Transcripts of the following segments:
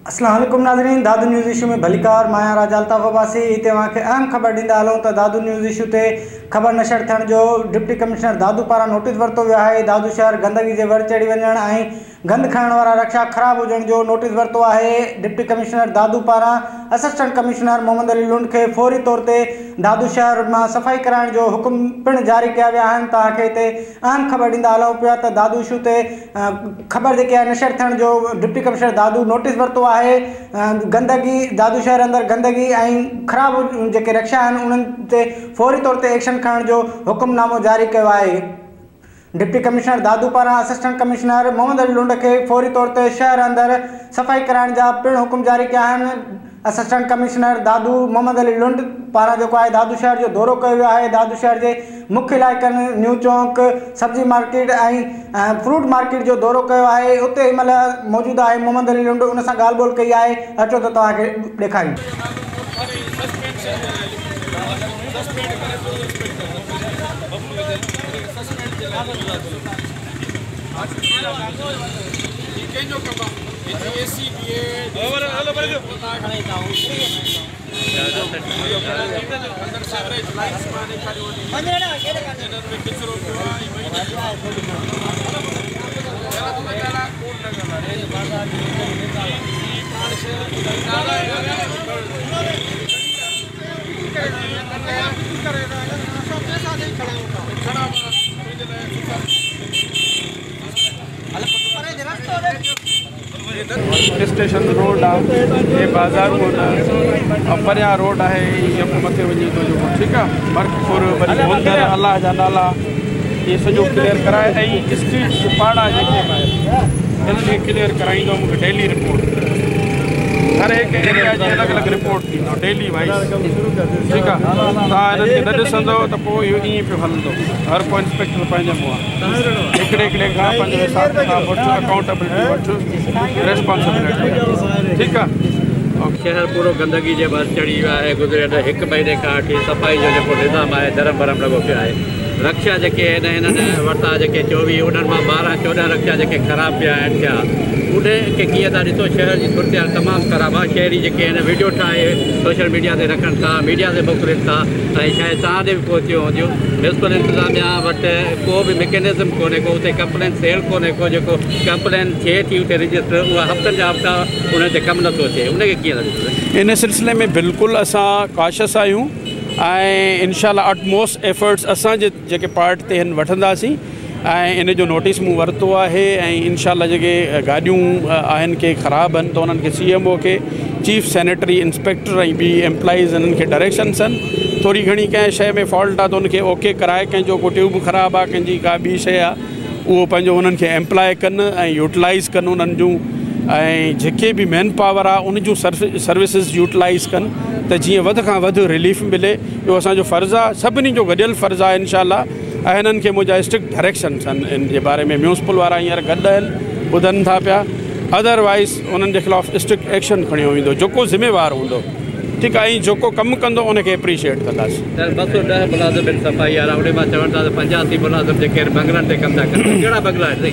अस्सलाम वालेकुम नाज़रीन, दादू न्यूज़ इशू में भलीकार माया राजा अल्ताफ़ाबासी इते वाके अहम खबर ॾींदा हलूं त दादू न्यूज़ इशू ते खबर नशर थियण जो डिप्टी कमिश्नर दादू पारां नोटिस वरितो वियो आहे। दादू शहर गंदगी जे वर चढ़ी वञण ऐं गंद खणण वारा रक्षा ख़राब हुजण जो नोटिस वरितो आहे। डिप्टी कमिश्नर दादू पारां असिस्टेंट कमिश्नर मोहम्मद अली लुंड खे फौरी तौर ते दादू शहर में सफ़ाई कराइण जो हुकुम पिण जारी कया विया आहिनि। तव्हांखे हिते अहम खबर ॾींदा हलूं पिया त दादू इशू ते खबर जेकी आहे नशर थियण जो डिप्टी कमिश्नर दादू नोटिस वरितो आहे। गंदगी दादू शहर अंदर गंदगी ऐं ख़राब जेके रक्षा आहिनि उन्हनि ते फौरी तौर ते एक्शन खणण जो हुकुमनामो जारी कयो आहे। डिप्टी कमिश्नर दादू पारां असिस्टेंट कमिश्नर मोहम्मद अली लुंड के फौरी तौर ते शहर अंदर सफ़ाई कराइण जा पिण हुकुम जारी कया आहिनि। असिस्टेंट कमिश्नर दादू मोहम्मद अली लुंड पारां जेको आहे दादू शहर जो दौरो कयो वियो आहे। दादू शहर जे मुख्य इलाइक़नि न्यू चौक, सब्जी मार्केट ऐं फ्रूट मार्केट जो दौरो कयो आहे। उते हिन महिल मौजूदु आहे मोहम्मद अली लुंड, उन सां ॻाल्हि ॿोल कई आहे। अचो त तव्हांखे ॾेखारियूं। स्टेशन रोड आहे, बाज़ारूं परियां रोड आहे, मथे वञी थो जेको ठीकु आहे। मर्कपुर वरी मुंदर, अलाह जा नाला इहे सॼो क्लियर कराए ऐं स्ट्रीट पाड़ा जेके हिनखे क्लियर कराईंदो। मूंखे डेली रिपोर्ट हर हिकु एरिया जी अलॻि अलॻि रिपोर्ट ॾींदो डेली वाइज़, ठीकु आहे। तव्हां हिननि खे न ॾिसंदो त पोइ इहो ईअं पियो हलंदो। हर को इंस्पेक्टर पंहिंजे मुंहुं हिकिड़े खां पंहिंजो हिसाब किताब वठु, अकाउंटेबिलिटी वठु, रिस्पॉन्सिबिलिटी, ठीकु आहे। शहर पूरो गंदगी जे भर चढ़ी वियो आहे। गुज़िरियल हिकु महीने खां वठी सफ़ाई जो जेको निज़ाम आहे धरम भरम लॻो पियो आहे। रक्षा जेके आहिनि हिननि वरिता जेके 24, उन्हनि मां 12-14 रक्षा जेके ख़राबु पिया आहिनि थिया। उनखे कीअं था ॾिसो, शहर जी सूरत तमामु ख़राबु आहे। शहरी जेके आहिनि वीडियो ठाहे सोशल मीडिया ते रखनि था, मीडिया ते मोकिलनि था ऐं शायदि तव्हां ॾे बि पहुचियूं हूंदियूं। म्यूनिसिपल इंतिज़ामिया वटि को बि मैकेनिज़म कोन्हे को, उते कंप्लेन सेल कोन्हे को। जेको कंप्लेन थिए थी उते रजिस्टर, उहा हफ़्तनि जा हफ़्ता उन ते कमु नथो थिए। उनखे कीअं था ॾिसो? इन सिलसिले में बिल्कुलु असां काशियस आहियूं ऐं इनशाला अटमोस्ट एफर्ट्स असांजे जेके पार्ट ते हिन वठंदासीं ऐं इन जो नोटिस मूं वरितो आहे। ऐं इनशाला जेके गाॾियूं आहिनि के ख़राबु आहिनि त उन्हनि खे CMO खे, चीफ सैनिटरी इंस्पेक्टर ऐं ॿी एम्प्लॉइज़ हिननि खे डायरेक्शन्स आहिनि। थोरी घणी कंहिं शइ में फॉल्ट आहे त उनखे ओके कराए, कंहिंजो को ट्यूब ख़राबु आहे, कंहिंजी का ॿी शइ आहे, उहो पंहिंजो उन्हनि खे एम्प्लॉय कनि ऐं यूटिलाइज़ कनि उन्हनि जूं। ऐं जेके बि मैन पावर आहे उन जूं सर्विसिस यूटिलाइज़ कनि त जीअं वधि खां वधि रिलीफ मिले। इहो असांजो फ़र्ज़ु आहे, सभिनी जो गॾियल फ़र्ज़ु आहे इनशाला। ऐं हिननि खे मुंहिंजा स्ट्रिक्ट डायरेक्शन्स आहिनि इन जे बारे में। म्यूनिसिपल वारा हींअर गॾु आहिनि, ॿुधनि था पिया। अदरवाइज़ उन्हनि जे ख़िलाफ़ु स्ट्रिक्ट एक्शन खणियो वेंदो, जेको ज़िम्मेवारु हूंदो, ठीकु आहे। ऐं जेको कमु कंदो उनखे एप्रिशिएट कंदासीं। 210 मुलाज़िम सफ़ाई वारा, उन मां चवनि था त 85 मुलाज़िम जेके बंगलनि ते कमु था कनि। कहिड़ा बंगला आहिनि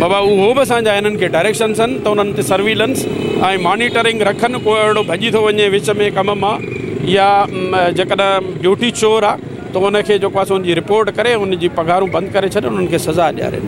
बाबा? उहो बि असांजा हिननि खे डायरेक्शन्स आहिनि त उन्हनि ते सर्विलेंस ऐं मॉनिटरिंग रखनि। को अहिड़ो भॼी थो वञे विच में कम मां या जेकॾहिं ड्यूटी चोर आहे त उनखे जेको आहे उनजी रिपोर्ट करे उनजी पघारूं बंदि करे छॾनि, उन्हनि खे सज़ा ॾियारे।